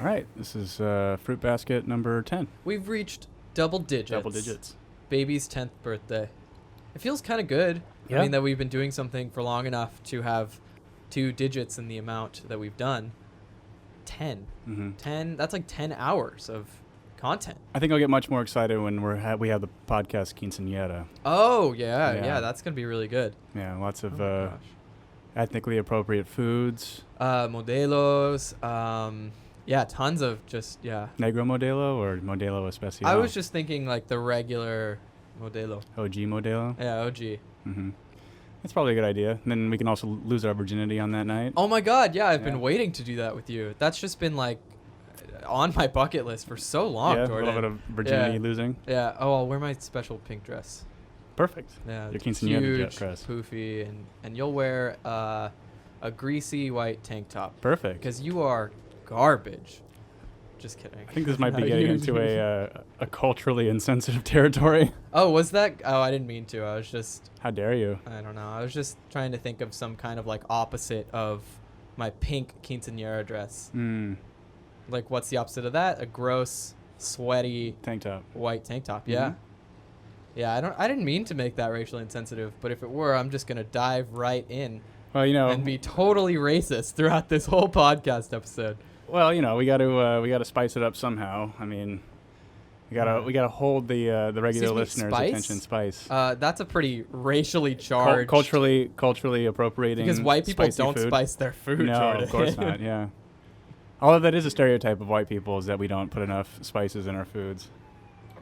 All right, this is Fruit Basket number 10. We've reached double digits. Double digits. Baby's 10th birthday. It feels kind of good. Yeah. I mean, that we've been doing something for long enough to have 2 digits in the amount that we've done. 10. Mm-hmm. 10, that's like 10 hours of content. I think I'll get much more excited when we have the podcast Quinceañera. Oh, yeah. Yeah. Yeah, that's going to be really good. Yeah, lots of Oh my gosh. ethnically appropriate foods. Modelos. Yeah, tons of just, yeah. Negro Modelo or Modelo Especial? I was just thinking like the regular Modelo. OG Modelo? Yeah, OG. Mm-hmm. That's probably a good idea. And then we can also lose our virginity on that night. Oh my God, yeah, I've Yeah. been waiting to do that with you. That's just been like on my bucket list for so long, Yeah, Jordan. a little bit of virginity Yeah. losing. Yeah. Oh, I'll wear my special pink dress. Perfect. Yeah. Your quinceañera huge, dress. poofy, and you'll wear a greasy white tank top Perfect. because you are garbage. Just kidding. I think this might be No, getting you- into a culturally insensitive territory. Oh, was that? Oh, I didn't mean to. I was just. How dare you? I don't know. I was just trying to think of some kind of like opposite of my pink quinceañera dress. Mm, Like, what's the opposite of that? A gross, sweaty tank top. white tank top. Yeah. Mhm. Yeah, I didn't mean to make that racially insensitive, but if it were, I'm just going to dive right in Well, you know, and be totally racist throughout this whole podcast episode. we got to spice it up somehow. I mean, we gotta hold the regular Excuse me, listeners' spice? attention. Spice. That's a pretty racially charged. Culturally appropriating. Because white people spicy don't food. spice their food, No, Jordan. of course not. Yeah. Although that is a stereotype of white people is that we don't put enough spices in our foods.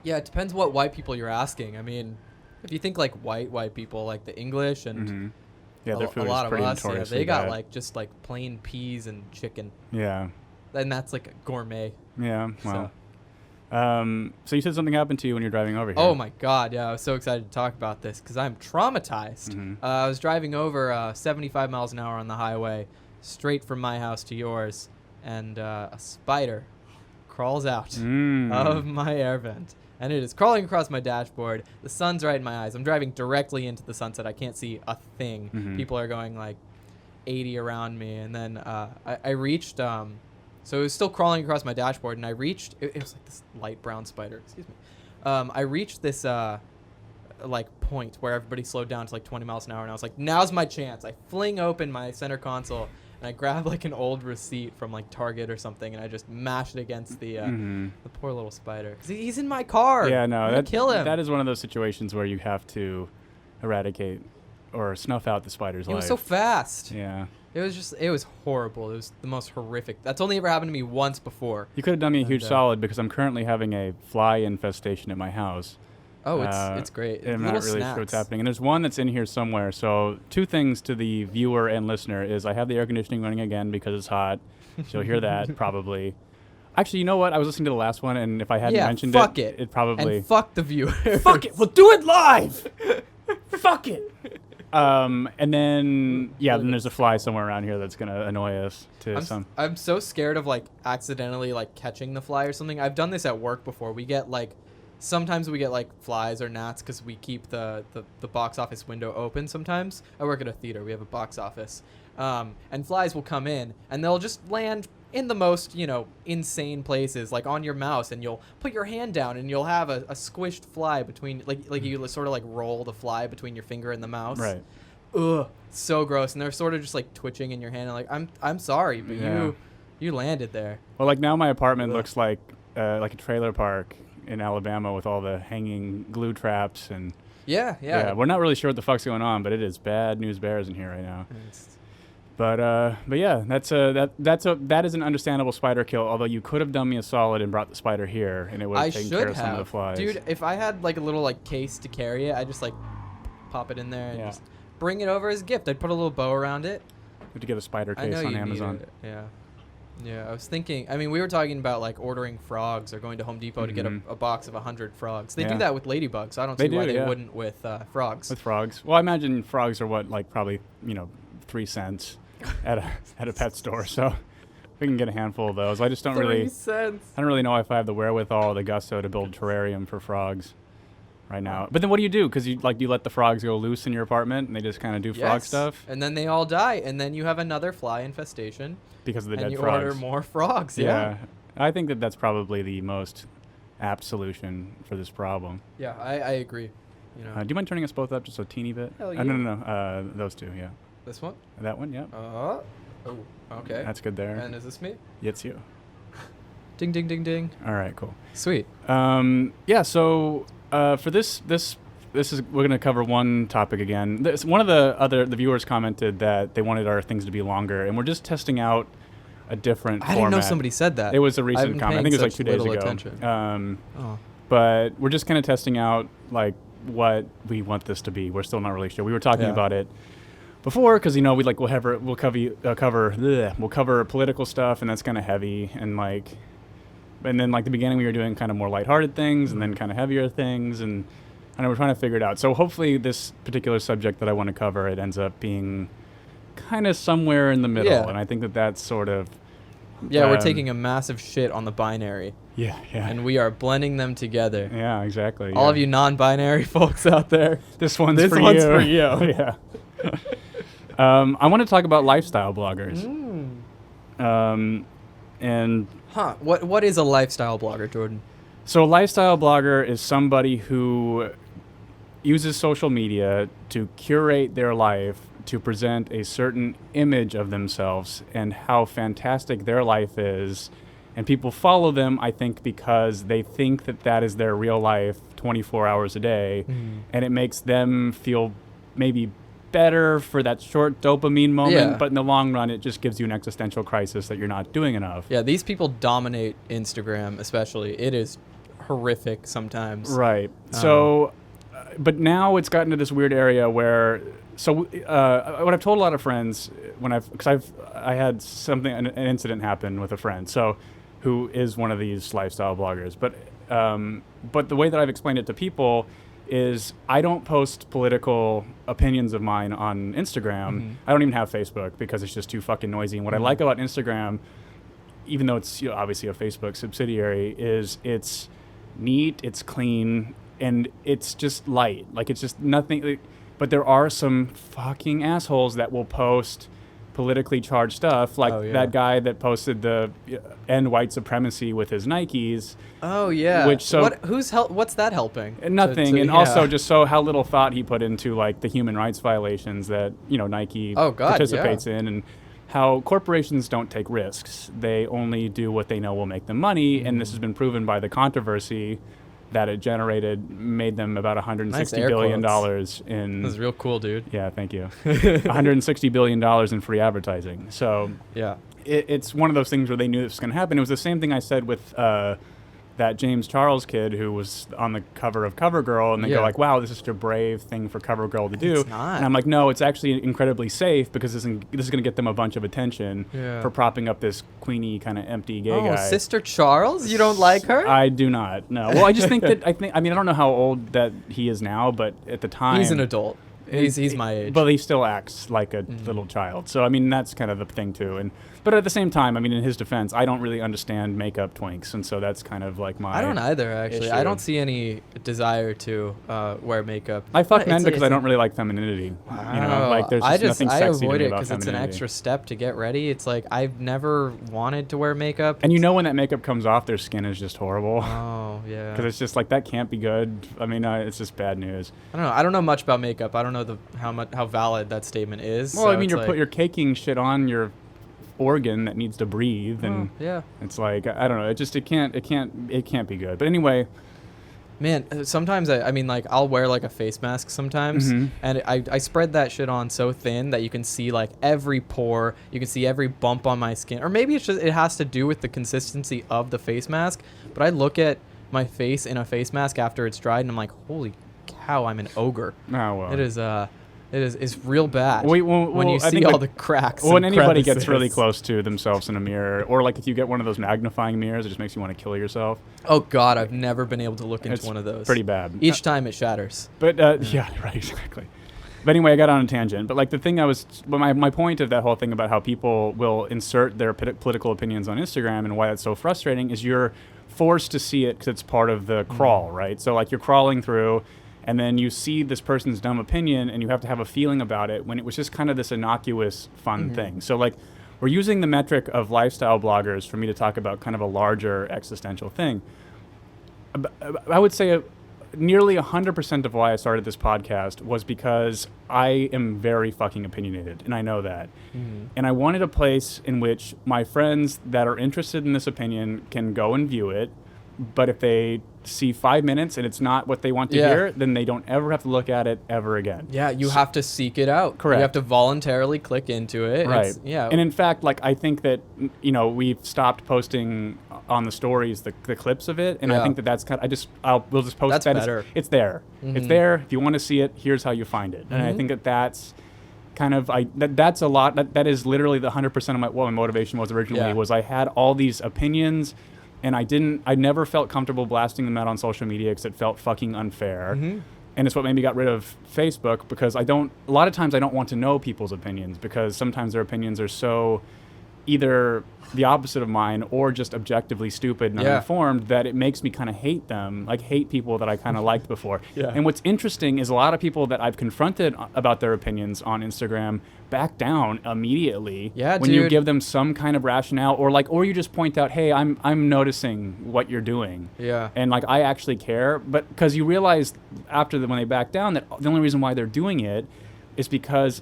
Yeah, it depends what white people you're asking. I mean, if you think like white people, like the English and Mhm. Yeah, their food a lot is of pretty us, yeah, notoriously they got bad. like just like plain peas and chicken. Yeah. And that's like a gourmet. Yeah. Well. So you said something happened to you when you're driving over here. Oh my God, yeah, I was so excited to talk about this because I'm traumatized. Mhm. I was driving over 75 miles an hour on the highway, straight from my house to yours, and a spider crawls out Mm. of my air vent. And it is crawling across my dashboard. The sun's right in my eyes. I'm driving directly into the sunset. I can't see a thing. Mhm. People are going like 80 around me. And then I reached, so it was still crawling across my dashboard. And I reached, it was like this light brown spider, excuse me. I reached this like point where everybody slowed down to like 20 miles an hour. And I was like, now's my chance. I fling open my center console. And I grabbed like an old receipt from like Target or something, and I just mashed it against the Mhm. poor little spider. 'Cause he's in my car. Yeah, I'm no, gonna kill him. That is one of those situations where you have to eradicate or snuff out the spider's It life. was so fast. Yeah. It was horrible. It was the most horrific. That's only ever happened to me once before. You could have done me a huge And, solid because I'm currently having a fly infestation at my house. Oh, it's great. I'm Little not really snacks. sure what's happening. And there's one that's in here somewhere. So 2 things to the viewer and listener is I have the air conditioning running again because it's hot. So you'll hear that probably. Actually, you know what? I was listening to the last one, and if I hadn't mentioned fuck it, it. it probably... And fuck the viewer. Fuck it. We'll do it live. Fuck it. And then, then there's a fly somewhere around here that's going to annoy us to some... I'm so scared of like accidentally like catching the fly or something. I've done this at work before. Sometimes we get like flies or gnats because we keep the box office window open sometimes. I work at a theater. We have a box office. And flies will come in and they'll just land in the most, insane places, like on your mouse, and you'll put your hand down and you'll have a squished fly between, like you sort of like roll the fly between your finger and the mouse. Right. Ugh, so gross. And they're sort of just like twitching in your hand. And like, I'm sorry, but Yeah. you landed there. Well, like now my apartment Ugh. looks like a trailer park in Alabama with all the hanging glue traps and... Yeah. we're not really sure what the fuck's going on, but it is bad news bears in here right now. But yeah, that is an understandable spider kill. Although you could have done me a solid and brought the spider here, and it would I have taken should care of some of the have, flies. dude. If I had like a little like case to carry it, I just like pop it in there and Yeah. just bring it over as a gift. I'd put a little bow around it. You have to get a spider I case know on you Amazon. need it. Yeah. I was thinking. I mean, we were talking about like ordering frogs or going to Home Depot to get Mhm. a box of 100 frogs. They Yeah. do that with ladybugs. So I don't They see why do, they yeah. wouldn't with frogs. With frogs. Well, I imagine frogs are probably 3 cents at a pet store. So we can get a handful of those. I just don't 3 really. cents. I don't really know if I have the wherewithal or the gusto to build a terrarium for frogs right now. But then what do you do? Because you let the frogs go loose in your apartment and they just kind of do frog Yes. stuff And then they all die, and then you have another fly infestation, because of the and dead you frogs. order more frogs. Yeah. I think that that's probably the most apt solution for this problem. Yeah, I agree. You know. Do you mind turning us both up just a teeny bit? Hell yeah. No. Those two, yeah. This one? That one, yeah. Oh, okay. That's good there. And is this me? It's you. Ding, ding, ding, ding. All right, cool. Sweet. Yeah, so for this is we're going to cover one topic again. One of the viewers commented that they wanted our things to be longer, and we're just testing out a different format. I didn't know somebody said that. It was a recent comment. I think it was like 2 days ago. Attention. But we're just kind of testing out like what we want this to be. We're still not really sure. We were talking about it before because we'll cover political stuff, and that's kind of heavy, and then like the beginning we were doing kind of more lighthearted things, and then kind of heavier things, and I know we're trying to figure it out. So hopefully this particular subject that I want to cover, it ends up being kind of somewhere in the middle, and I think that that's sort of we're taking a massive shit on the binary. Yeah. And we are blending them together. Yeah, exactly. All of you non-binary folks out there, this one's for you. Yeah. I want to talk about lifestyle bloggers. What is a lifestyle blogger, Jordan? So a lifestyle blogger is somebody who uses social media to curate their life, to present a certain image of themselves and how fantastic their life is. And people follow them, I think, because they think that that is their real life 24 hours a day. And it makes them feel maybe better for that short dopamine moment. But in the long run, it just gives you an existential crisis that you're not doing enough. Yeah, these people dominate Instagram, especially. It is horrific sometimes. Right. So, but now it's gotten to this weird area where... So what I've told a lot of friends because I had an incident happen with a friend who is one of these lifestyle bloggers, but the way that I've explained it to people is I don't post political opinions of mine on Instagram. I don't even have Facebook because it's just too fucking noisy. And what I like about Instagram, even though it's obviously a Facebook subsidiary, is it's neat, it's clean, and it's just light. Like it's just nothing. But there are some fucking assholes that will post politically charged stuff, like that guy that posted the end white supremacy with his Nikes. Oh yeah. What's that helping? Nothing. Also just how little thought he put into like the human rights violations that Nike participates in, and how corporations don't take risks. They only do what they know will make them money, and this has been proven by the controversy that it made them about $160 billion in... That's real cool, dude. Yeah, thank you. $160 billion in free advertising. So it's one of those things where they knew this was going to happen. It was the same thing I said with that James Charles kid who was on the cover of CoverGirl, and they go like, wow, this is such a brave thing for CoverGirl to do. It's not. And I'm like, no, it's actually incredibly safe because this is going to get them a bunch of attention for propping up this queenie kind of empty gay guy. Oh, Sister Charles? You don't like her? I do not, no. Well, I just think I don't know how old that he is now, but at the time... He's an adult. He's my age. But he still acts like a little child. So, that's kind of the thing, too. But at the same time, in his defense, I don't really understand makeup twinks. And so that's kind of like my I don't either, actually. issue. I don't see any desire to wear makeup. I fuck men because I don't really like femininity. Wow. There's just nothing sexy to me about femininity. I avoid it because it's an extra step to get ready. It's like I've never wanted to wear makeup. And when that makeup comes off, their skin is just horrible. Oh, yeah. Because it's just like, that can't be good. It's just bad news. I don't know. I don't know much about makeup. I don't know how valid that statement is. Well, you're caking shit on your organ that needs to breathe, and it's like, I don't know. It can't be good. But anyway, man, sometimes I'll wear like a face mask sometimes, and I spread that shit on so thin that you can see like every pore, you can see every bump on my skin, or maybe it has to do with the consistency of the face mask. But I look at my face in a face mask after it's dried, and I'm like, holy cow, I'm an ogre. Oh well. It's real bad when you see all the cracks. When anybody gets really close to themselves in a mirror, or like if you get one of those magnifying mirrors, it just makes you want to kill yourself. Oh God, I've never been able to look into one of those. Pretty bad. Each time it shatters. But yeah, right, exactly. But anyway, I got on a tangent. But like the thing my point of that whole thing about how people will insert their political opinions on Instagram and why that's so frustrating is you're forced to see it because it's part of the crawl, right? So like you're crawling through, and then you see this person's dumb opinion, and you have to have a feeling about it when it was just kind of this innocuous, fun thing. So like we're using the metric of lifestyle bloggers for me to talk about kind of a larger existential thing. I would say nearly 100% of why I started this podcast was because I am very fucking opinionated, and I know that. Mm-hmm. And I wanted a place in which my friends that are interested in this opinion can go and view it, but if they see 5 minutes and it's not what they want to hear, then they don't ever have to look at it ever again. Yeah, you have to seek it out. Correct. You have to voluntarily click into it. Right. And in fact, like, I think that, we've stopped posting on the stories the clips of it, and I think that's kind of, we'll just post that's that. Better. It's there. Mm-hmm. It's there. If you want to see it, here's how you find it. Mm-hmm. And I think that's kind of, that's a lot, that is literally the 100% of what my motivation was originally, was I had all these opinions, and I never felt comfortable blasting them out on social media because it felt fucking unfair. Mm-hmm. And it's what made me got rid of Facebook, because a lot of times I don't want to know people's opinions, because sometimes their opinions are so either the opposite of mine or just objectively stupid and uninformed that it makes me kind of hate them, like hate people that I kind of liked before. And what's interesting is a lot of people that I've confronted about their opinions on Instagram back down immediately when you give them some kind of rationale, or you just point out, hey, I'm noticing what you're doing. And like, I actually care, but because you realize after when they back down that the only reason why they're doing it is because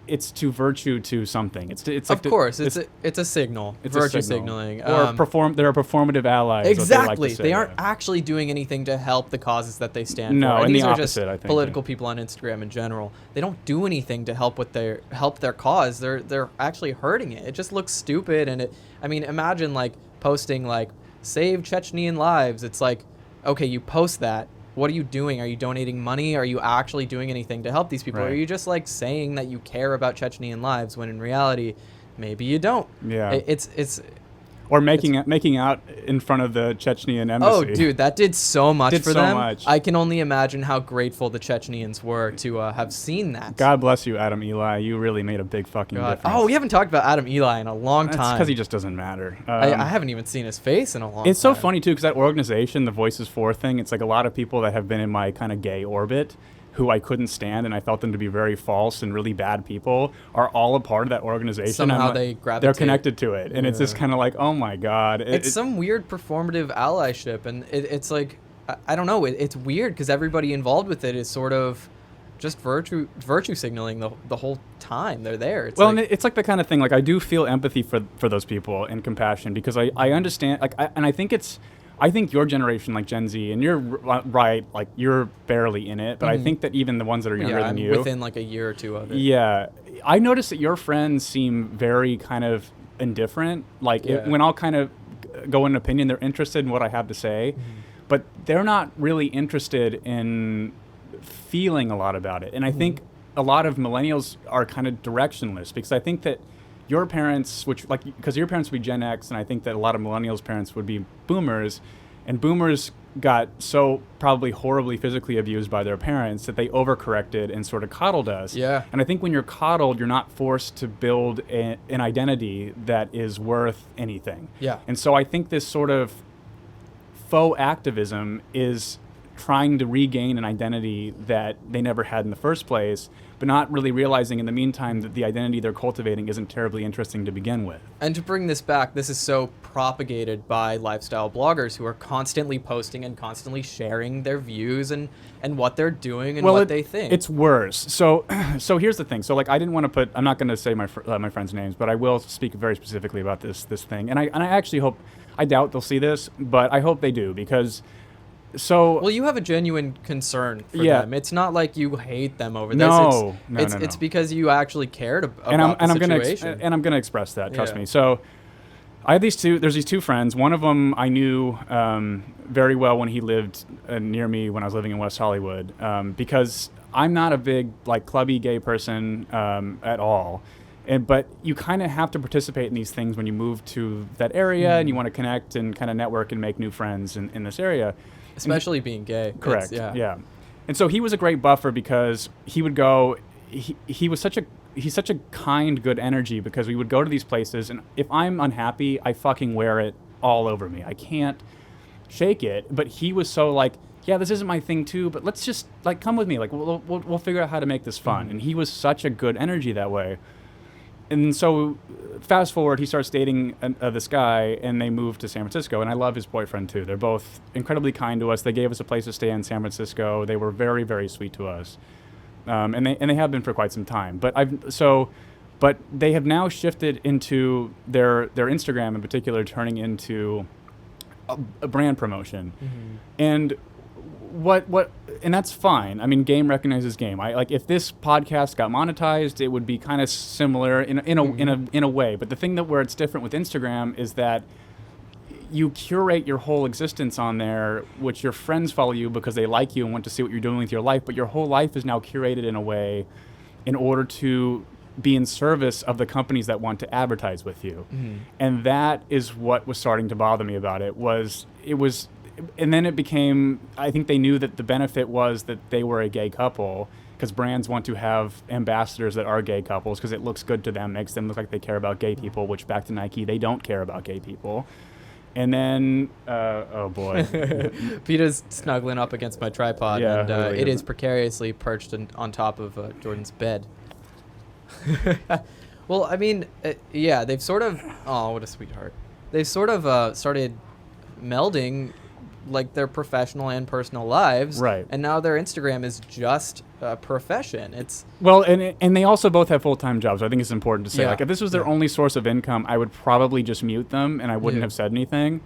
it's to virtue to something. It's a signal. It's virtue signaling. Or they're a performative allies. Exactly. They aren't actually doing anything to help the causes that they stand for. No, and these the are opposite, just I think. Political people on Instagram in general. They don't do anything to help their cause. They're actually hurting it. It just looks stupid, and imagine like posting like save Chechnyan lives. It's like, okay, you post that. What are you doing? Are you donating money? Are you actually doing anything to help these people? Right. Or are you just like saying that you care about Chechnyan lives when in reality, maybe you don't? Yeah. Or making out in front of the Chechnyan embassy. Oh, dude, that did so much for them. I can only imagine how grateful the Chechnyans were to have seen that. God bless you, Adam Eli. You really made a big fucking difference. Oh, we haven't talked about Adam Eli in a long time. That's because he just doesn't matter. I haven't even seen his face in a long time. It's so funny, too, because that organization, the Voices For thing, it's like a lot of people that have been in my kind of gay orbit who I couldn't stand, and I felt them to be very false and really bad people, are all a part of that organization. Somehow they gravitate. They're connected to it, and it's just kind of like, oh my God. It's some weird performative allyship, and it's like, I don't know, it's weird because everybody involved with it is sort of just virtue signaling the whole time they're there. It's like the kind of thing, like, I do feel empathy for those people and compassion, because I understand, and I think your generation, like Gen Z, and you're right, like, you're barely in it, but I think that even the ones that are younger than you, within like a year or two of it. Yeah, I noticed that your friends seem very kind of indifferent. Like, when I'll kind of go in an opinion, they're interested in what I have to say, but they're not really interested in feeling a lot about it. And I think a lot of millennials are kind of directionless, because I think that your parents, because your parents would be Gen X, and I think that a lot of millennials' parents would be boomers, and boomers got so probably horribly physically abused by their parents that they overcorrected and sort of coddled us. Yeah. And I think when you're coddled, you're not forced to build an identity that is worth anything. Yeah. And so I think this sort of faux activism is trying to regain an identity that they never had in the first place, but not really realizing in the meantime that the identity they're cultivating isn't terribly interesting to begin with. And to bring this back, this is so propagated by lifestyle bloggers who are constantly posting and constantly sharing their views and what they're doing and what they think. It's worse. So here's the thing. So like, I didn't want to put, I'm not going to say my friends' names, but I will speak very specifically about this thing. And I actually hope, I doubt they'll see this, but I hope they do, because well, you have a genuine concern for them. It's not like you hate them over this. No. It's because you actually cared about the situation. I'm going to express that, trust me. So I have there's these two friends. One of them I knew very well when he lived near me when I was living in West Hollywood, because I'm not a big, like, clubby gay person at all. But you kind of have to participate in these things when you move to that area and you want to connect and kind of network and make new friends in this area. Especially being gay. Correct. Yeah. And so he was a great buffer, because he would go. He's such a kind, good energy, because we would go to these places, and if I'm unhappy, I fucking wear it all over me. I can't shake it. But he was so like, yeah, this isn't my thing too, but let's just, like, come with me. Like, we'll figure out how to make this fun. And he was such a good energy that way. so fast forward, he starts dating this guy, and they move to San Francisco. And I love his boyfriend too. They're both incredibly kind to us. They gave us a place to stay in San Francisco. They were very, very sweet to us, and they have been for quite some time. But they have now shifted into their Instagram in particular, turning into a brand promotion, and and that's fine. I mean, game recognizes game. If this podcast got monetized, it would be kind of similar in a way. But the thing where it's different with Instagram is that you curate your whole existence on there, which your friends follow you because they like you and want to see what you're doing with your life. But your whole life is now curated in a way in order to be in service of the companies that want to advertise with you. And that is what was starting to bother me about it. And then it became, I think they knew that the benefit was that they were a gay couple, because brands want to have ambassadors that are gay couples because it looks good to them, makes them look like they care about gay people, which back to Nike, they don't care about gay people. And then, oh boy. Peter's snuggling up against my tripod, Yeah, and really it is. is precariously perched on top of Jordan's bed. Well, I mean, yeah, they've sort of, oh, what a sweetheart. They've sort of started melding like their professional and personal lives, Right. And now their Instagram is just a profession. It's and they also both have full-time jobs. I think it's important to say, Yeah. like, if this was their only source of income, I would probably just mute them and I wouldn't Yeah. have said anything.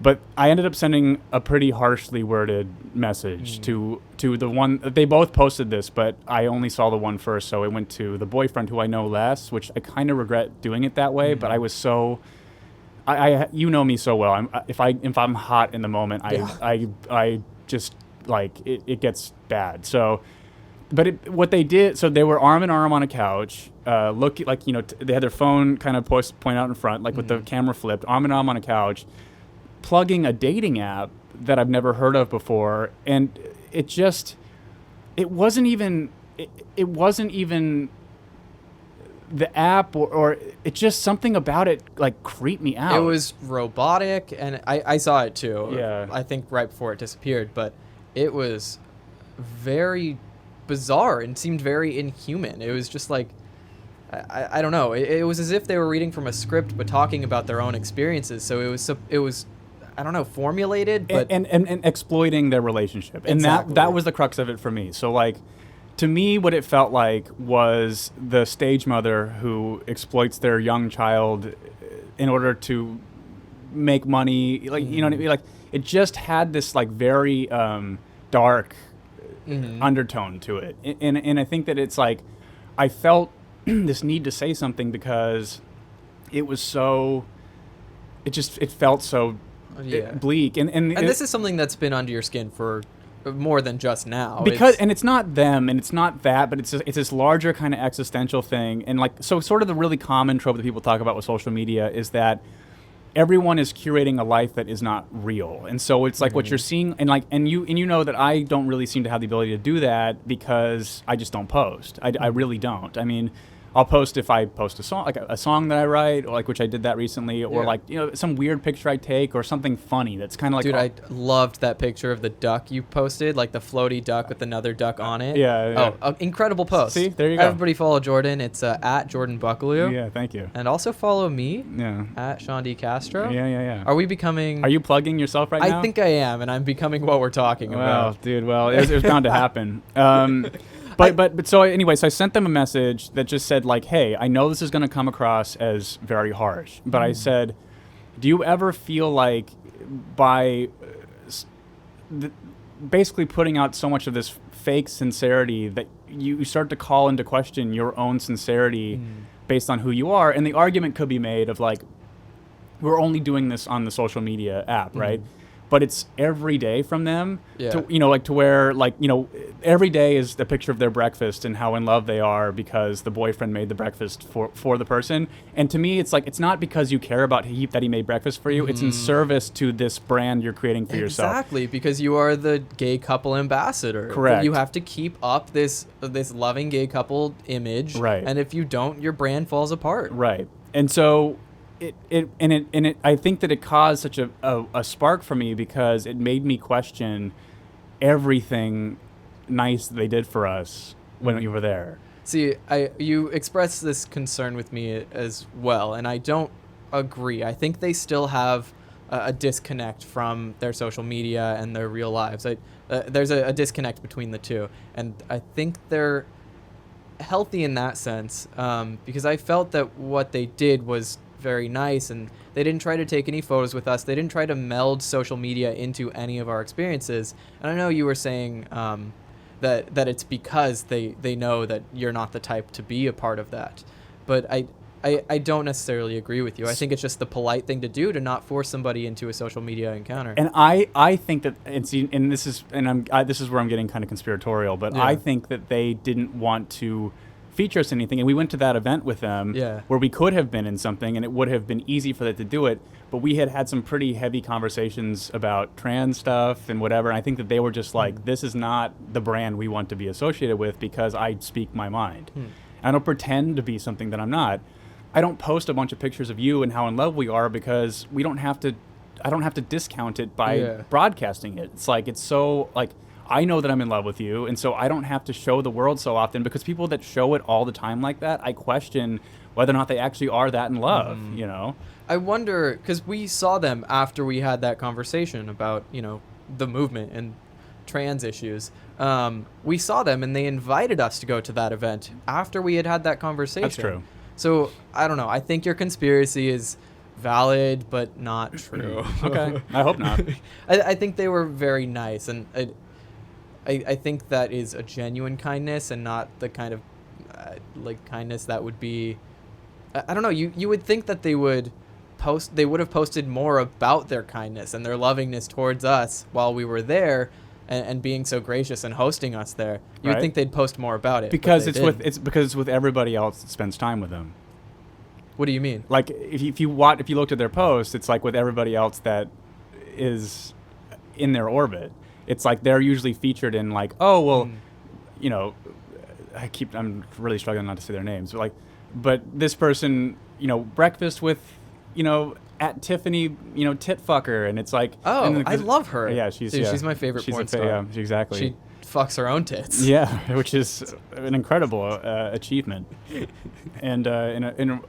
But I ended up sending a pretty harshly worded message to the one. They both posted this, but I only saw the one first, so it went to the boyfriend, who I know less, which I kind of regret doing it that way. But I was so. I you know me so well. If I'm hot in the moment, I just like it gets bad. So, but what they did, so they were arm in arm on a couch, looking like, they had their phone kind of point out in front, like with the camera flipped, arm in arm on a couch, plugging a dating app that I've never heard of before, and it wasn't even the app or it just, something about it like creeped me out. It was robotic, and I saw it too. Yeah. I think right before it disappeared, but it was very bizarre and seemed very inhuman. It was just like, I don't know. It was as if they were reading from a script but talking about their own experiences. So it was I don't know, formulated, but and exploiting their relationship. And Exactly. that was the crux of it for me. So like, to me, what it felt like was the stage mother who exploits their young child in order to make money. Like, you know what I mean? Like, it just had this like very dark undertone to it. And I think that it's like, I felt this need to say something because it was so, it felt so bleak. And this is something that's been under your skin for more than just now. And it's not them and it's not that, but it's this larger kind of existential thing. And like, so sort of the really common trope that people talk about with social media is that everyone is curating a life that is not real. And so it's like what you're seeing, and like, and you know that I don't really seem to have the ability to do that because I just don't post. I really don't. I mean, I'll post if I post a song, like a song that I write, or like, which I did that recently, or like, some weird picture I take, or something funny that's kind of like. Dude, I loved that picture of the duck you posted, like the floaty duck with another duck on it. Yeah. Oh, incredible post. See, there you go. Everybody follow Jordan. It's at Jordan Buckaloo. Yeah, thank you. And also follow me. Yeah. At Sean D. Castro. Yeah. Are we becoming? Are you plugging yourself right now? I think I am, and I'm becoming what we're talking about. Dude, it was bound to happen. But so anyway, so I sent them a message that just said like, hey, I know this is going to come across as very harsh, but I said, do you ever feel like by basically putting out so much of this fake sincerity that you start to call into question your own sincerity based on who you are? And the argument could be made of like, we're only doing this on the social media app, right? But it's every day from them to, like to where like, every day is the picture of their breakfast and how in love they are because the boyfriend made the breakfast for the person. And to me, it's like, it's not because you care about that he made breakfast for you. It's in service to this brand you're creating for yourself. Exactly, because you are the gay couple ambassador. Correct. You have to keep up this loving gay couple image. Right. And if you don't, your brand falls apart. Right. And so I think that it caused such a spark for me because it made me question everything nice that they did for us when we were there. See, you express this concern with me as well, and I don't agree. I think they still have a disconnect from their social media and their real lives. There's a disconnect between the two, and I think they're healthy in that sense, because I felt that what they did was very nice, and they didn't try to take any photos with us. They didn't try to meld social media into any of our experiences. And I know you were saying that it's because they know that you're not the type to be a part of that, but I don't necessarily agree with you. I think it's just the polite thing to do to not force somebody into a social media encounter. And I think that this is where I'm getting kind of conspiratorial, but Yeah. I think that they didn't want to feature us in anything, and we went to that event with them where we could have been in something, and it would have been easy for them to do it. But we had some pretty heavy conversations about trans stuff and whatever. And I think that they were just like, this is not the brand we want to be associated with because I speak my mind. I don't pretend to be something that I'm not. I don't post a bunch of pictures of you and how in love we are because we don't have to. I don't have to discount it by broadcasting it. It's like, it's so like, I know that I'm in love with you, and so I don't have to show the world so often, because people that show it all the time like that, I question whether or not they actually are that in love, you know? I wonder, because we saw them after we had that conversation about, the movement and trans issues. We saw them, and they invited us to go to that event after we had that conversation. That's true. So, I don't know. I think your conspiracy is valid, but not true. Okay. I hope not. I think they were very nice, and I think that is a genuine kindness and not the kind of kindness that would be. I don't know. You would think that they would have posted more about their kindness and their lovingness towards us while we were there, and being so gracious and hosting us there. You would think they'd post more about it because it's with everybody else that spends time with them. What do you mean? Like if you looked at their posts, it's like with everybody else that is in their orbit. It's like they're usually featured in like, oh well, I'm really struggling not to say their names, but this person, breakfast with, at Tiffany, tit fucker, and it's like, I love her. Yeah, she's my favorite porn star. Yeah, exactly. She fucks her own tits. Yeah, which is an incredible achievement, and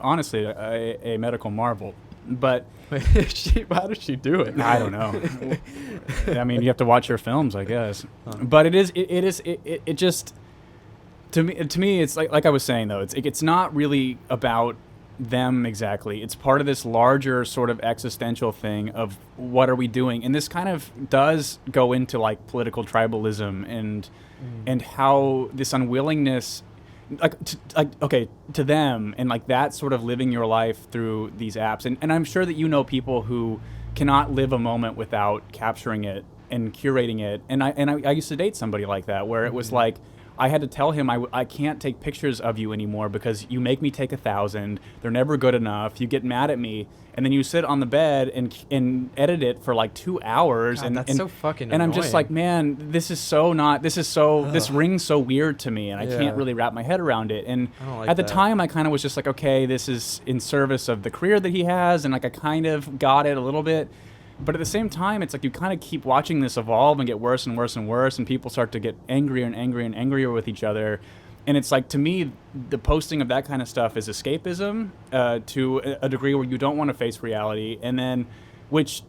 honestly, a medical marvel. But how does she do it? I don't know. I mean, you have to watch her films, I guess. But it just to me, it's like I was saying though, it's not really about them exactly. It's part of this larger sort of existential thing of what are we doing, and this kind of does go into like political tribalism and how this unwillingness, to them, and like that sort of living your life through these apps, and I'm sure that people who cannot live a moment without capturing it and curating it, and I used to date somebody like that where it was like, I had to tell him I can't take pictures of you anymore because you make me take 1,000. They're never good enough. You get mad at me, and then you sit on the bed and edit it for like 2 hours. God, that's so fucking and annoying. I'm just like, man, this rings so weird to me, and I can't really wrap my head around it. And at the time, I kind of was just like, okay, this is in service of the career that he has, and like I kind of got it a little bit. But at the same time, it's like you kind of keep watching this evolve and get worse and worse and worse, and people start to get angrier and angrier and angrier with each other. And it's like, to me, the posting of that kind of stuff is escapism to a degree where you don't want to face reality. And then, which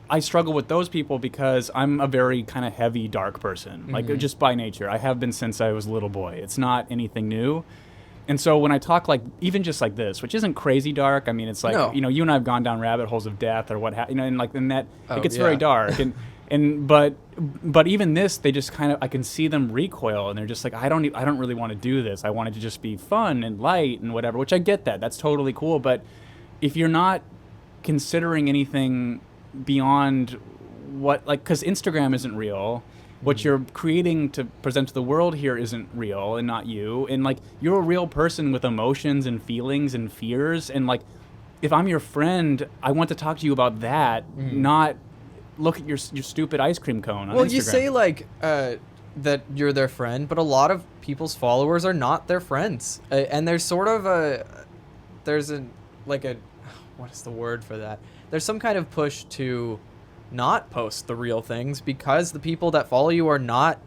I struggle with those people because I'm a very kind of heavy, dark person, like just by nature. I have been since I was a little boy. It's not anything new. And so when I talk like even just like this, which isn't crazy dark, I mean, it's like, you and I have gone down rabbit holes of death or what and like in that it gets very dark. But even this, they just kind of, I can see them recoil, and they're just like, I don't really want to do this. I want it to just be fun and light and whatever, which I get that. That's totally cool. But if you're not considering anything beyond because Instagram isn't real. What you're creating to present to the world here isn't real and not you. And like, you're a real person with emotions and feelings and fears. And like, if I'm your friend, I want to talk to you about that, not look at your stupid ice cream cone on Instagram. You say like that you're their friend, but a lot of people's followers are not their friends. And there's sort of what is the word for that? There's some kind of push to not post the real things because the people that follow you are not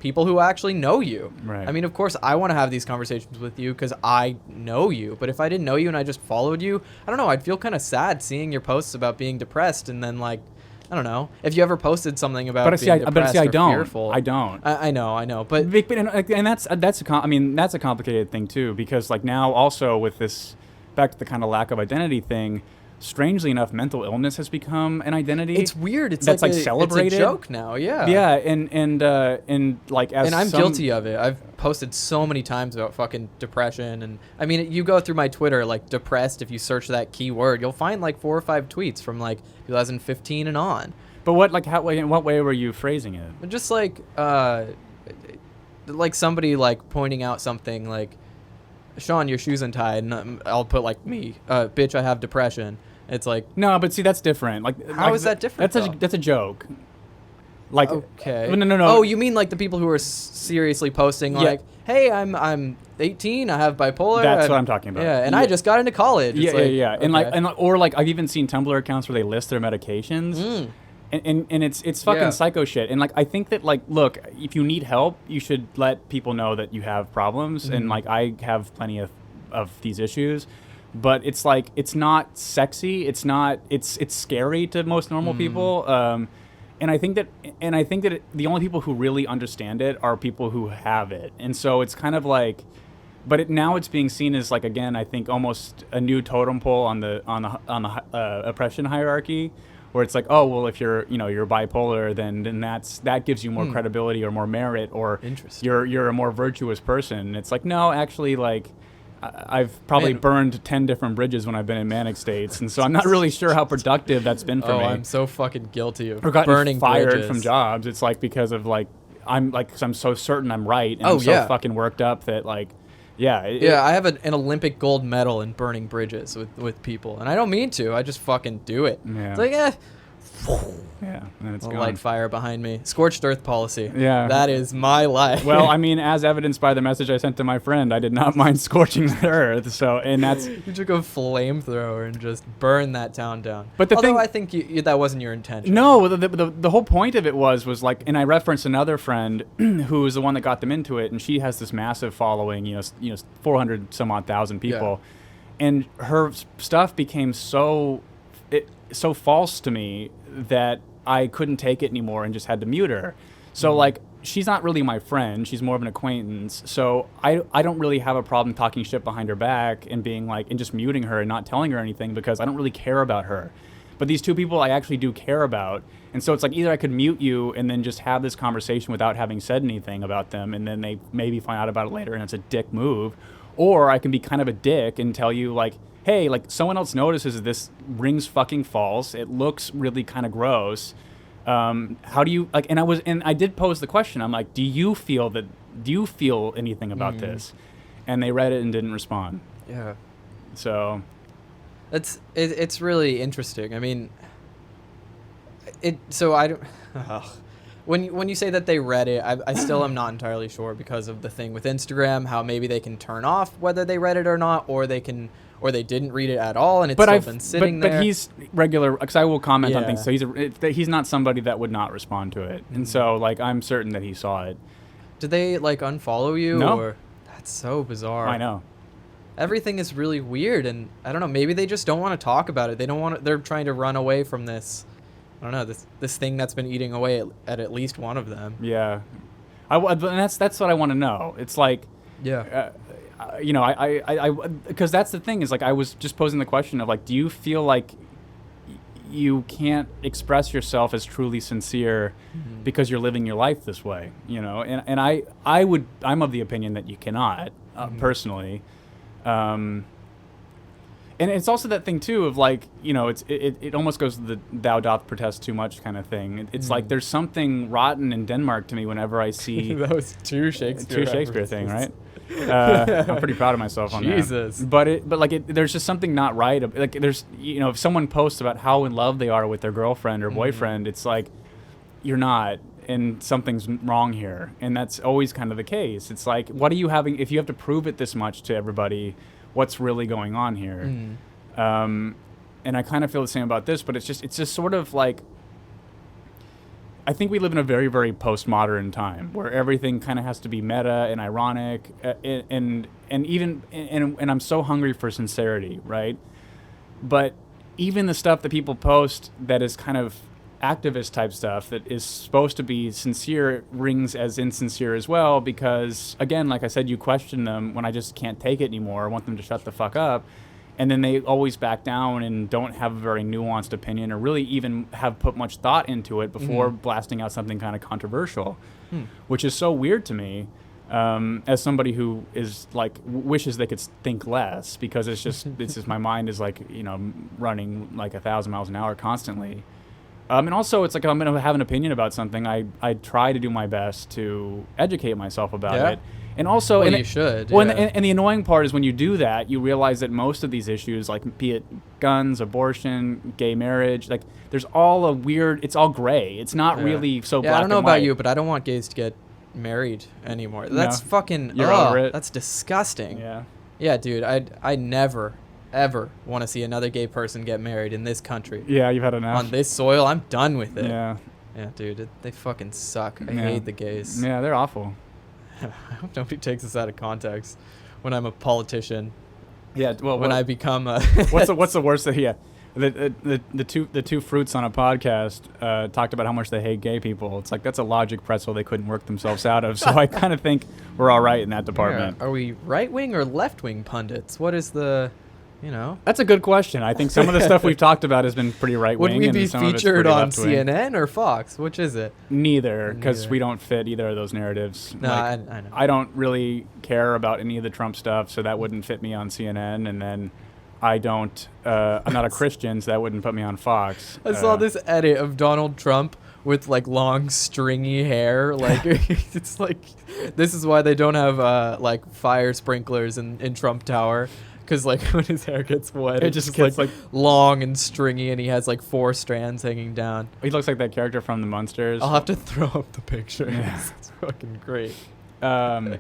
people who actually know you. Right. I mean, of course, I want to have these conversations with you because I know you. But if I didn't know you and I just followed you, I don't know. I'd feel kind of sad seeing your posts about being depressed, and then like, I don't know. If you ever posted something about being depressed or fearful. I don't. I know. But and that's a complicated thing too, because like now also with this, back to the kind of lack of identity thing, strangely enough, mental illness has become an identity. It's weird. It's that's like celebrated. It's a joke now. Yeah. Yeah, and like as and I'm guilty of it. I've posted so many times about fucking depression, and I mean, you go through my Twitter, like depressed. If you search that keyword, you'll find like 4 or 5 tweets from like 2015 and on. But what, like, how, in what way were you phrasing it? Just like somebody like pointing out something like, Sean, your shoe's untied, and I'll put like me, bitch, I have depression. It's like, no, but see, that's different. Like, how is that different? That's a joke. Like, okay. No. Oh, you mean like the people who are seriously posting like, hey, I'm 18, I have bipolar. That's what I'm talking about. Yeah, and I just got into college. Yeah, it's yeah. Okay. And or like I've even seen Tumblr accounts where they list their medications. And it's fucking psycho shit. And like I think that like, look, if you need help, you should let people know that you have problems. And like I have plenty of these issues, but it's like it's not sexy. It's scary to most normal people. And I think that the only people who really understand it are people who have it. And so it's kind of like, but now it's being seen as like, again, I think almost a new totem pole on the oppression hierarchy, where it's like, oh, well, if you're bipolar, then that gives you more credibility or more merit, or you're a more virtuous person. It's like, no, actually, like I've probably burned 10 different bridges when I've been in manic states, and so I'm not really sure how productive that's been for me. I'm so fucking guilty of burning fired bridges. From jobs. It's like because of like I'm so certain I'm right, and I'm so fucking worked up that like. I have an Olympic gold medal in burning bridges with people, and I don't mean to. I just fucking do it. Yeah. It's like, yeah, and it's gone. Light fire behind me. Scorched earth policy. Yeah. That is my life. Well, I mean, as evidenced by the message I sent to my friend, I did not mind scorching the earth. So, and that's... You took a flamethrower and just burned that town down. But although I think that wasn't your intention. No, the whole point of it was like, and I referenced another friend who was the one that got them into it, and she has this massive following, 400 some odd thousand people. Yeah. And her stuff became so false to me that I couldn't take it anymore and just had to mute her. So like, she's not really my friend. She's more of an acquaintance. So I don't really have a problem talking shit behind her back and being like, and just muting her and not telling her anything, because I don't really care about her. But these two people I actually do care about. And so it's like, either I could mute you and then just have this conversation without having said anything about them, and then they maybe find out about it later and it's a dick move. Or I can be kind of a dick and tell you like, hey, like someone else notices this rings fucking false. It looks really kind of gross. How do you like? And I did pose the question. I'm like, do you feel anything about this? And they read it and didn't respond. Yeah. So. It's really interesting. I mean, So I don't. When you say that they read it, I still am not entirely sure, because of the thing with Instagram, how maybe they can turn off whether they read it or not, or they didn't read it at all, and it's been sitting there. But he's regular, because I will comment on things. So he's not somebody that would not respond to it, and so like I'm certain that he saw it. Did they like unfollow you? No. Or? That's so bizarre. I know. Everything is really weird, and I don't know. Maybe they just don't want to talk about it. They don't want to. They're trying to run away from this. I don't know, this thing that's been eating away at least one of them. Yeah, and that's what I want to know. It's like, I because that's the thing, is like I was just posing the question of like, do you feel like you can't express yourself as truly sincere because you're living your life this way, And I'm of the opinion that you cannot, personally. And it's also that thing too of like, it almost goes to the thou doth protest too much kind of thing. It's like there's something rotten in Denmark to me whenever I see that was two Shakespeare thing, right? I'm pretty proud of myself on Jesus. that. But there's just something not right. Like there's, if someone posts about how in love they are with their girlfriend or boyfriend, it's like, you're not, and something's wrong here. And that's always kind of the case. It's like, what are you having, if you have to prove it this much to everybody, what's really going on here? And I kind of feel the same about this, but it's just sort of like, I think we live in a very, very postmodern time where everything kind of has to be meta and ironic, and I'm so hungry for sincerity, right? But even the stuff that people post that is kind of activist type stuff that is supposed to be sincere rings as insincere as well, because again, like I said, you question them when I just can't take it anymore. I want them to shut the fuck up. And then they always back down and don't have a very nuanced opinion or really even have put much thought into it before blasting out something kind of controversial, which is so weird to me, as somebody who is like wishes they could think less, because it's just my mind is like, you know, running like 1,000 miles an hour constantly. And also, it's like I'm going to have an opinion about something. I try to do my best to educate myself about it. And also, you should. Well, and the annoying part is when you do that, you realize that most of these issues, like be it guns, abortion, gay marriage, like there's all a weird. It's all gray. It's not really so black. I don't know and about white. you, but I don't want gays to get married anymore. That's fucking. You're over it. That's disgusting. Yeah. Yeah, dude. I never ever want to see another gay person get married in this country. Yeah, you've had enough. On this soil, I'm done with it. Yeah. Yeah, dude. They fucking suck. I hate the gays. Yeah, they're awful. I hope nobody takes this out of context when I'm a politician. Yeah, well, when I become a what's the worst that the two fruits on a podcast talked about how much they hate gay people. It's like that's a logic pretzel they couldn't work themselves out of. So I kind of think we're all right in that department. Yeah. Are we right wing or left wing pundits? What is the, you know? That's a good question. I think some of the stuff we've talked about has been pretty right wing. Would we be featured on CNN or Fox? Which is it? Neither, because we don't fit either of those narratives. No, like, I know. I don't really care about any of the Trump stuff, so that wouldn't fit me on CNN. And then I'm not a Christian, so that wouldn't put me on Fox. I saw this edit of Donald Trump with like long stringy hair. Like it's like, this is why they don't have like fire sprinklers in Trump Tower. Because like when his hair gets wet, it just gets like long and stringy, and he has like 4 strands hanging down. He looks like that character from The Munsters. I'll have to throw up the picture. Yeah. It's fucking great. But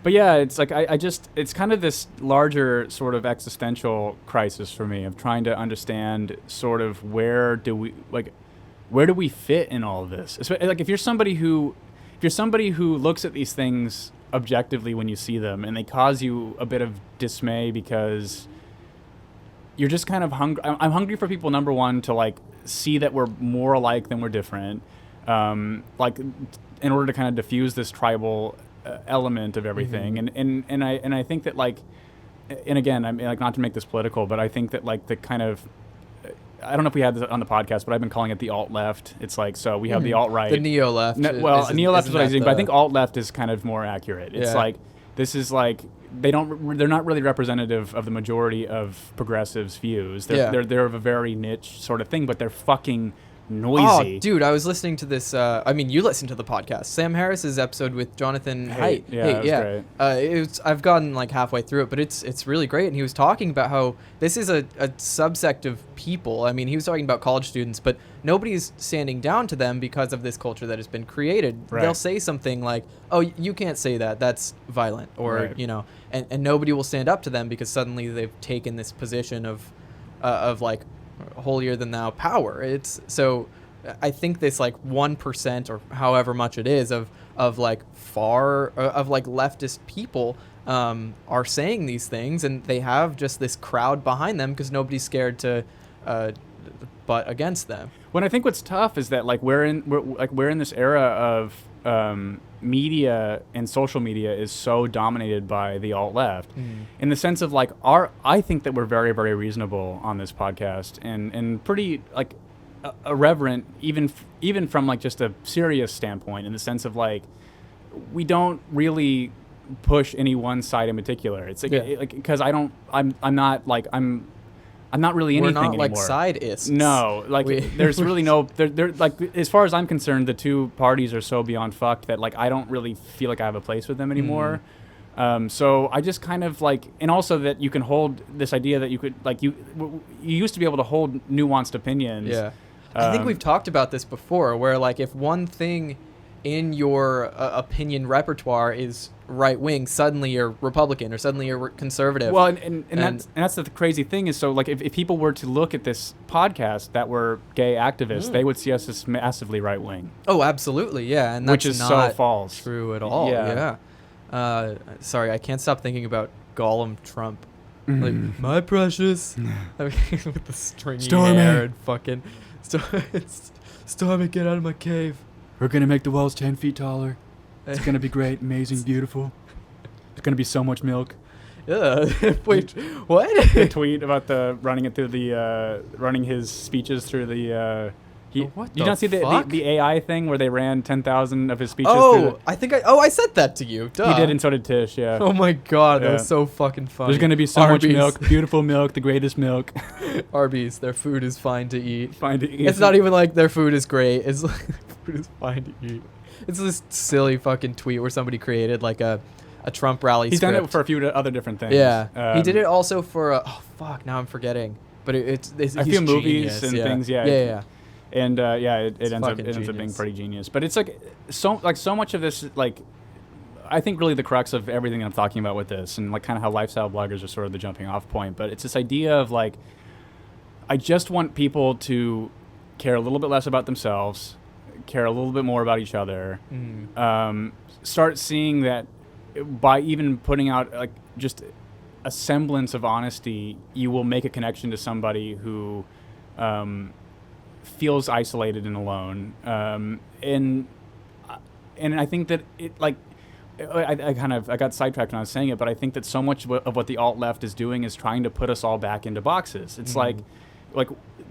yeah, it's like it's kind of this larger sort of existential crisis for me of trying to understand sort of where do we fit in all of this? Like if you're somebody who looks at these things objectively when you see them and they cause you a bit of dismay because you're just kind of hungry. I'm hungry for people, number one, to like see that we're more alike than we're different, like in order to kind of diffuse this tribal element of everything. And I think that like, and again, I mean, like, not to make this political, but I think that like the kind of, I don't know if we had this on the podcast, but I've been calling it the alt-left. It's like, so we have the alt-right. The neo-left. Neo-left is what I was using, but I think alt-left is kind of more accurate. It's like, this is like, they're not really representative of the majority of progressives' views. They're of a very niche sort of thing, but they're fucking noisy. Oh, dude, I was listening to this. I mean, you listened to the podcast, Sam Harris's episode with Jonathan Haidt. Yeah, great. I've gotten like halfway through it, but it's really great. And he was talking about how this is a subsect of people. I mean, he was talking about college students, but nobody's standing down to them because of this culture that has been created. Right. They'll say something like, "Oh, you can't say that. That's violent," or you know, and nobody will stand up to them because suddenly they've taken this position of like holier than thou power. It's so I think this like 1% or however much it is of like leftist people are saying these things, and they have just this crowd behind them because nobody's scared to butt against them. When I think what's tough is that like we're in this era of media, and social media is so dominated by the alt-left in the sense of like I think that we're very, very reasonable on this podcast and pretty like irreverent even from like just a serious standpoint, in the sense of like we don't really push any one side in particular. It's like because I'm not really anything anymore. We're not like side-ists. No, like there's really no. They're like, as far as I'm concerned, the two parties are so beyond fucked that like I don't really feel like I have a place with them anymore. So I just kind of like, and also that you can hold this idea that you could like you used to be able to hold nuanced opinions. Yeah, I think we've talked about this before, where like if one thing in your opinion repertoire is right wing, suddenly you're Republican or suddenly you're conservative. Well, and that's the crazy thing is, so like if people were to look at this podcast that were gay activists, they would see us as massively right wing. Oh, absolutely, yeah, and that's which is not so false. True at all. Yeah. Sorry, I can't stop thinking about Gollum Trump. Like, my precious, with the stringy Stormy. hair and fucking, Stormy, get out of my cave. We're gonna make the walls 10 feet taller. It's gonna be great, amazing, beautiful. There's gonna be so much milk. Yeah. Wait, what? The tweet about running his speeches through the. What you the don't see fuck? the AI thing where they ran 10,000 of his speeches? Oh, I said that to you. Duh. He did, and so did Tish. Yeah. Oh my god, that Yeah. was so fucking funny. There's gonna be so Arby's. much milk, beautiful milk, the greatest milk. Arby's, their food is fine to eat. Fine to eat. It's not even like their food is great. It's like their food is fine to eat. It's this silly fucking tweet where somebody created like a Trump rally He's script. done it for a few other different things. Yeah, he did it also for oh fuck, now I'm forgetting. But it's a few movies and things. Yeah. Yeah. And it ends up being genius. pretty genius. But it's like so much of this, like, I think really the crux of everything I'm talking about with this, and like kind of how lifestyle bloggers are sort of the jumping off point. But it's this idea of like, I just want people to care a little bit less about themselves, care a little bit more about each other. Start seeing that by even putting out like just a semblance of honesty, you will make a connection to somebody who feels isolated and alone. And I think that it like I got sidetracked when I was saying it, but I think that so much of what the alt left is doing is trying to put us all back into boxes. It's like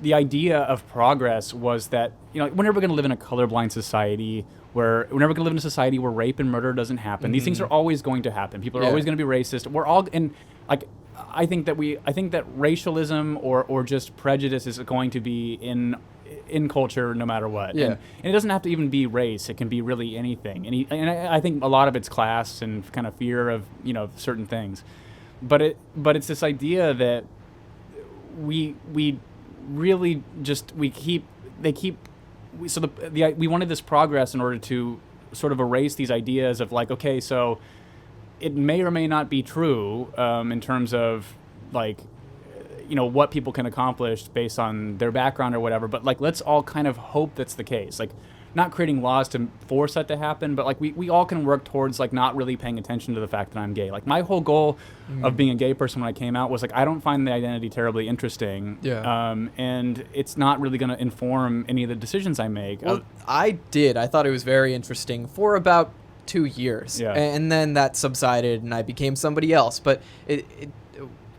the idea of progress was that, you know, we're never going to live in a colorblind society where we're never going to live in a society where rape and murder doesn't happen. These things are always going to happen. People are always going to be racist. We're all I think that racialism or just prejudice is going to be in culture no matter what. Yeah. And it doesn't have to even be race. It can be really anything. And I think a lot of it's class and kind of fear of, you know, certain things. But it's this idea that we really just we wanted this progress in order to sort of erase these ideas of like, okay, so it may or may not be true in terms of like, you know, what people can accomplish based on their background or whatever, but like let's all kind of hope that's the case. Like, not creating laws to force that to happen, but like we all can work towards like not really paying attention to the fact that I'm gay. Like my whole goal of being a gay person when I came out was like, I don't find the identity terribly interesting. Yeah. And it's not really going to inform any of the decisions I make. Well, I thought it was very interesting for about 2 years. Yeah. And then that subsided and I became somebody else. But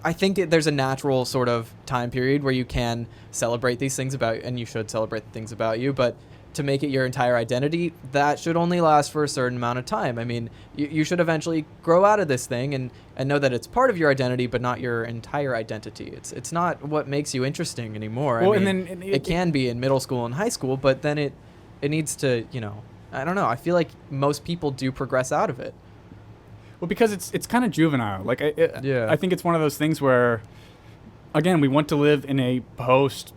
I think there's a natural sort of time period where you can celebrate these things about, and you should celebrate the things about you, but to make it your entire identity, that should only last for a certain amount of time. I mean, you should eventually grow out of this thing and know that it's part of your identity, but not your entire identity. It's not what makes you interesting anymore. Well, I mean, and then it can be in middle school and high school, but then it needs to, you know, I don't know. I feel like most people do progress out of it. Well, because it's kind of juvenile. Like, I think it's one of those things where, again, we want to live in a post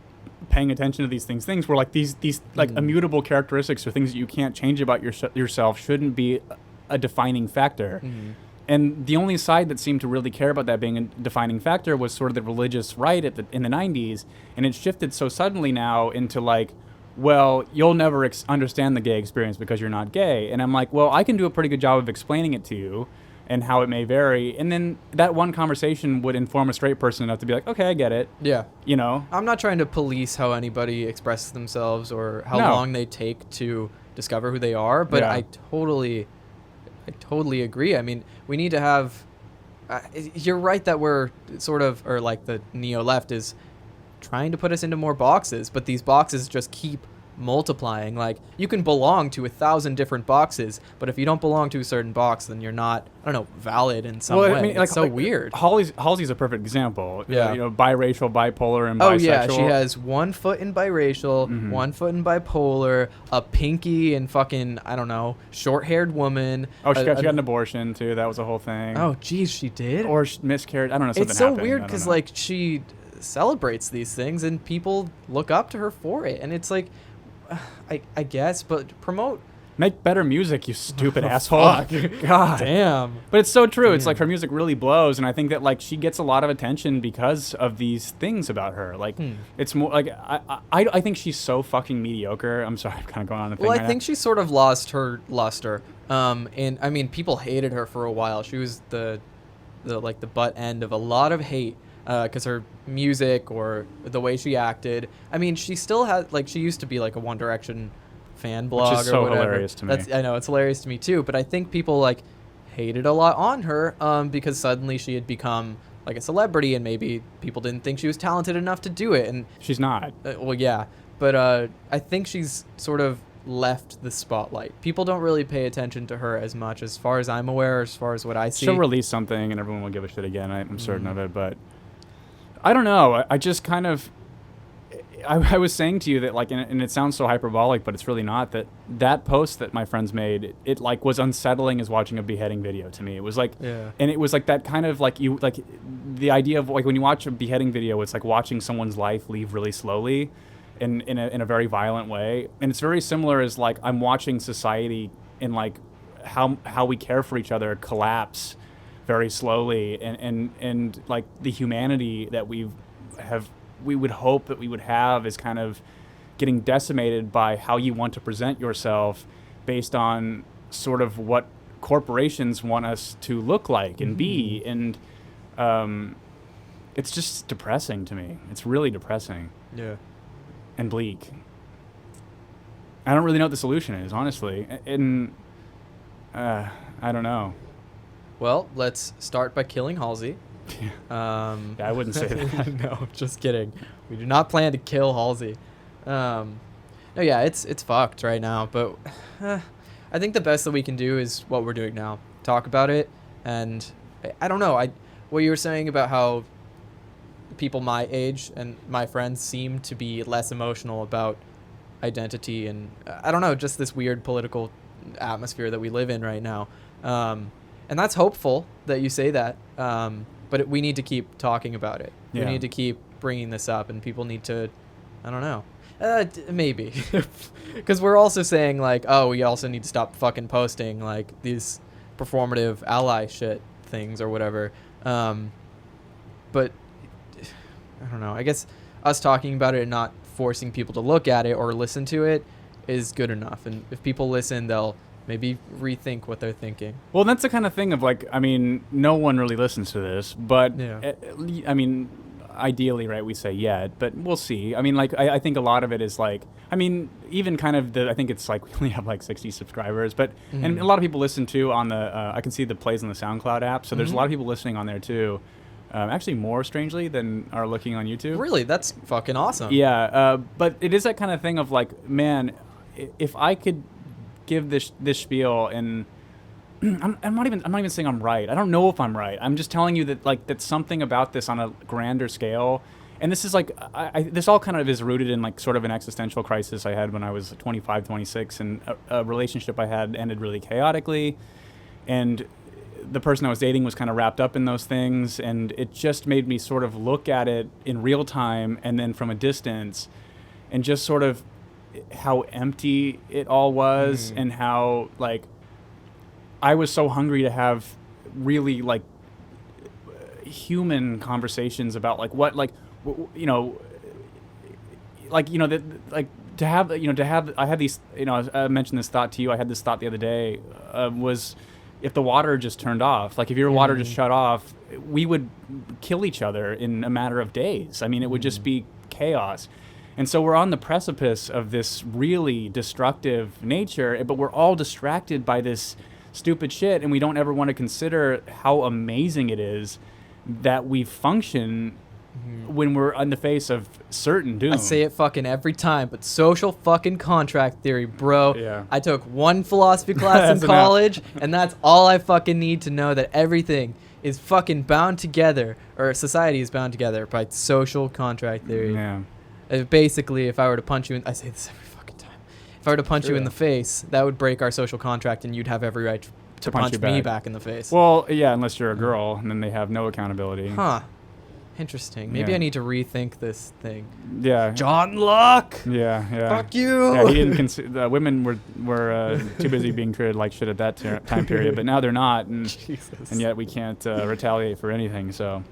paying attention to these things where like these like immutable characteristics or things that you can't change about yourself shouldn't be a defining factor. And the only side that seemed to really care about that being a defining factor was sort of the religious right in the 90s, and it shifted so suddenly now into like, well, you'll never understand the gay experience because you're not gay. And I'm like, well, I can do a pretty good job of explaining it to you and how it may vary. And then that one conversation would inform a straight person enough to be like, okay, I get it. Yeah. You know? I'm not trying to police how anybody expresses themselves or how long they take to discover who they are, but I totally agree. I mean, we need to have... you're right that we're sort of, or like the neo-left is trying to put us into more boxes, but these boxes just keep multiplying. Like, you can belong to 1,000 different boxes, but if you don't belong to a certain box, then you're not, I don't know, valid in some way. I mean, it's so weird. Halsey's a perfect example. Yeah. You know, biracial, bipolar, and bisexual. Oh yeah, she has 1 foot in biracial, 1 foot in bipolar, a pinky and fucking, I don't know, short-haired woman. Oh, she got an abortion too. That was a whole thing. Oh, geez, she did? Or miscarried. I don't know. Something it's so happened. weird because like she celebrates these things and people look up to her for it, and it's like, I guess, but promote Make better music, you stupid asshole. God. Damn. But it's so true. Damn. It's like her music really blows, and I think that like she gets a lot of attention because of these things about her. Like it's more like I think she's so mediocre. I'm sorry, I'm kind of going on a thing. Well, I think she sort of lost her luster. And I mean, people hated her for a while. She was the butt end of a lot of hate because her music or the way she acted. I mean, she still had like she used to be like a One Direction fan blog, which is or so whatever. hilarious to me. I know it's hilarious to me too, but I think people like hated a lot on her because suddenly she had become like a celebrity, and maybe people didn't think she was talented enough to do it. And she's not. well, yeah, but I think she's sort of left the spotlight. People don't really pay attention to her as much, as far as I'm aware, as far as what I see. She'll release something, and everyone will give a shit again. I'm certain of it, but I don't know. I just kind of. I was saying to you that like, and it sounds so hyperbolic, but it's really not. That post that my friends made, it like was unsettling as watching a beheading video to me. It was like, and it was like that kind of like you like the idea of like when you watch a beheading video, it's like watching someone's life leave really slowly, in a very violent way. And it's very similar as like I'm watching society in like how we care for each other collapse very slowly, and like the humanity that we would hope that we would have is kind of getting decimated by how you want to present yourself based on sort of what corporations want us to look like and be. And it's just depressing to me. It's really depressing. Yeah. And bleak. I don't really know what the solution is, honestly. And I don't know. Well, let's start by killing Halsey. Yeah, I wouldn't say that. No, just kidding. We do not plan to kill Halsey. No, yeah, it's fucked right now. But I think the best that we can do is what we're doing now. Talk about it. And I don't know. What you were saying about how people my age and my friends seem to be less emotional about identity, and I don't know, just this weird political atmosphere that we live in right now. And that's hopeful that you say that. But we need to keep talking about it. Yeah. We need to keep bringing this up, and people need to, I don't know, maybe. Because we're also saying, like, oh, we also need to stop fucking posting, like, these performative ally shit things or whatever. But, I don't know. I guess us talking about it and not forcing people to look at it or listen to it is good enough. And if people listen, they'll maybe rethink what they're thinking. Well, that's the kind of thing of like, I mean, no one really listens to this, but I mean, ideally, right, we say yet, but we'll see. I mean, like, I think a lot of it is like, I mean, even kind of I think it's like we only have like 60 subscribers, but, and a lot of people listen to on the, I can see the plays on the SoundCloud app. So there's a lot of people listening on there too. Actually more strangely than are looking on YouTube. Really? That's fucking awesome. Yeah. But it is that kind of thing of like, man, if I could give this spiel, and I'm not even saying I'm right. I don't know if I'm right. I'm just telling you that like that's something about this on a grander scale. And this is like this all kind of is rooted in like sort of an existential crisis I had when I was 25, 26, and a relationship I had ended really chaotically, and the person I was dating was kind of wrapped up in those things, and it just made me sort of look at it in real time and then from a distance, and just sort of how empty it all was, and how like I was so hungry to have really like human conversations about like what like you know that like to have I had these, I mentioned this thought to you. I had this thought the other day, was if the water just turned off, like if your water just shut off, we would kill each other in a matter of days. I mean, it would just be chaos. And so we're on the precipice of this really destructive nature, but we're all distracted by this stupid shit, and we don't ever want to consider how amazing it is that we function when we're in the face of certain doom. I say it fucking every time, but social fucking contract theory, bro. Yeah. I took one philosophy class in college, and that's all I fucking need to know, that everything is fucking bound together, or society is bound together by social contract theory. Yeah. Basically, if I were to punch you in, I say this every fucking time. If I were to punch you in the face, that would break our social contract, and you'd have every right to punch me back in the face. Well, yeah, unless you're a girl, and then they have no accountability. Huh. Interesting. Maybe Yeah. I need to rethink this thing. Yeah. John Locke. Yeah. Fuck you. Yeah, he didn't women were too busy being treated like shit at that time period, but now they're not, and Jesus. and yet we can't retaliate for anything. So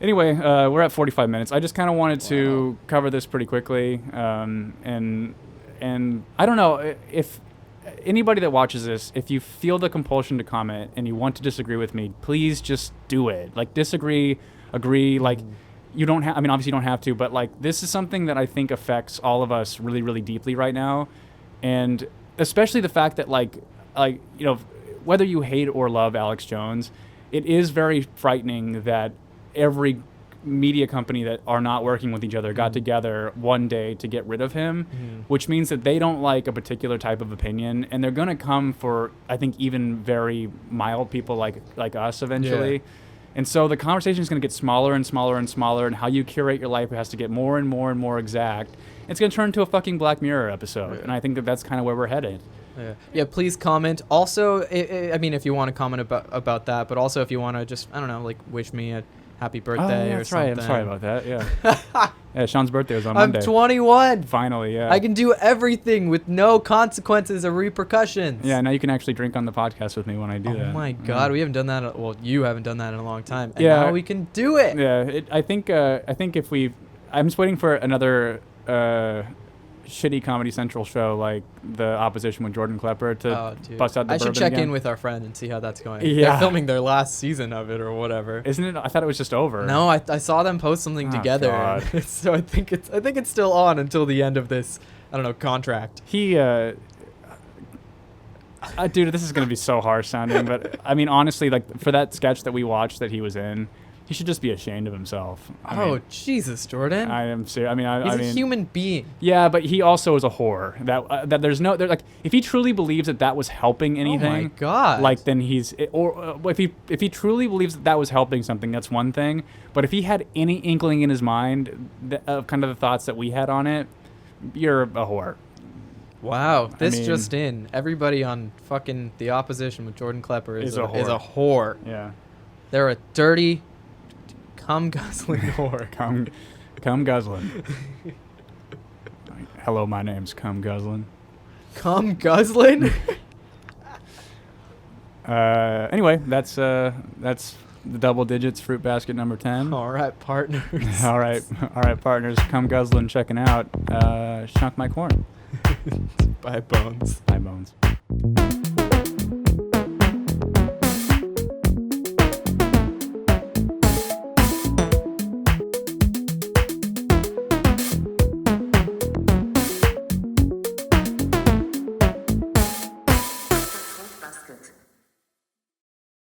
anyway, we're at 45 minutes. I just kind of wanted to cover this pretty quickly, and I don't know if anybody that watches this, if you feel the compulsion to comment and you want to disagree with me, please just do it. Like, disagree, agree, like, you don't have, I mean, obviously you don't have to, but like, this is something that I think affects all of us really, really deeply right now. And especially the fact that like, you know, whether you hate or love Alex Jones, it is very frightening that every media company that are not working with each other got together one day to get rid of him, which means that they don't like a particular type of opinion, and they're going to come for, I think, even very mild people like us eventually. Yeah. And so the conversation is going to get smaller and smaller and smaller, and how you curate your life has to get more and more and more exact. It's going to turn into a fucking Black Mirror episode, and I think that that's kind of where we're headed. Yeah, please comment. Also, I mean, if you want to comment about that, but also if you want to just, I don't know, like, wish me a happy birthday or something. Right. I'm sorry about that, yeah. Yeah, Sean's birthday was on Monday. I'm 21. Finally, yeah. I can do everything with no consequences or repercussions. Yeah, now you can actually drink on the podcast with me when I do that. Oh my God, we haven't done that. Well, you haven't done that in a long time, and yeah, now we can do it. Yeah, I think if I'm just waiting for another shitty Comedy Central show like The Opposition with Jordan Klepper to bust out the bourbon again. I should check in with our friend and see how that's going. Yeah. They're filming their last season of it or whatever. Isn't it? I thought it was just over. No, I saw them post something together. So I think it's still on until the end of this, I don't know, contract. He dude, this is going to be so harsh sounding, but I mean, honestly, like, for that sketch that we watched that he was in, he should just be ashamed of himself. I mean, Jesus, Jordan. I am serious. I mean, he's a human being. Yeah, but he also is a whore. That there's like, if he truly believes that was helping anything, oh my God, like, then if he truly believes that was helping something, that's one thing. But if he had any inkling in his mind of kind of the thoughts that we had on it, you're a whore. Wow, just in. Everybody on fucking The Opposition with Jordan Klepper is a whore. Yeah. They're a dirty, cum-guzzling whore. Cum guzzling. Hello, my name's Cum Guzzling. Cum guzzling? Anyway, that's the double digits fruit basket number 10. All right, partners. All right, partners. Cum Guzzling checking out. Shunk my corn. Bye, Bones. Bye, Bones.